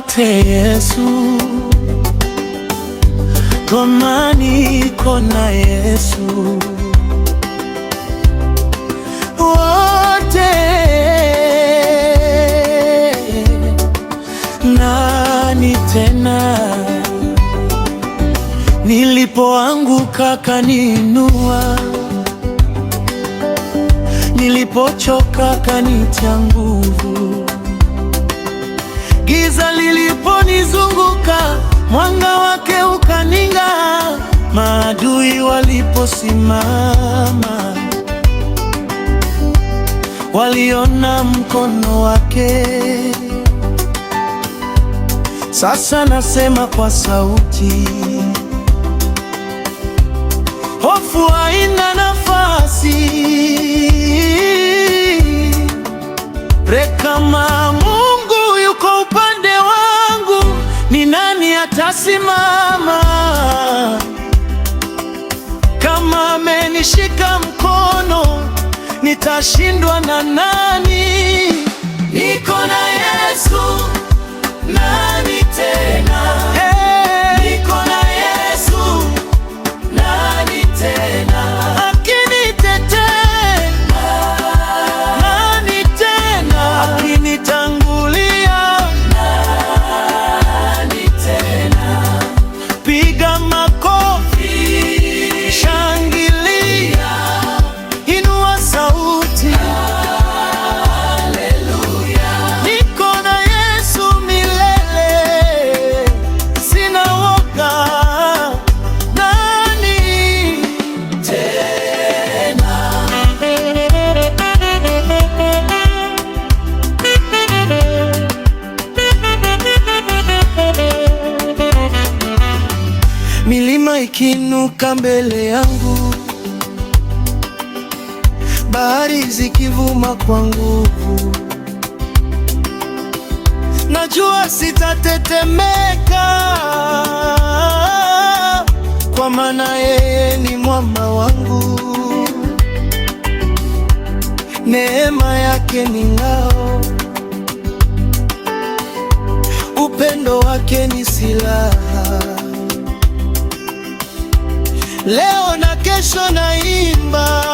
wote Yesu, kama niko na Yesu. Wote nani tena? Nilipoanguka kaniinua, nilipochoka kanitia nguvu. Giza liliponizunguka, mwanga wake ukaning'aa. Maadui waliposimama, waliona mkono wake. Sasa nasema kwa sauti, hofu haina nafasi. Kama Mungu yuko upande wangu, ni nani atasimama? Kama amenishika mkono, nitashindwa na nani? Niko na Yesu, nani tena? Niko na Yesu, nani tena? Akinitetea, nani tena? Akinitangulia, nani tena? Piga makofi, shangilia, inua sauti, haleluya. Niko na Yesu milele, sina woga. Nani tena? Milima ikiinuka mbele yangu, bahari zikivuma kwa nguvu, najua sitatetemeka, kwa maana yeye ni mwamba wangu. Neema yake ni ngao, upendo wake ni silaha. Leo na kesho naimba,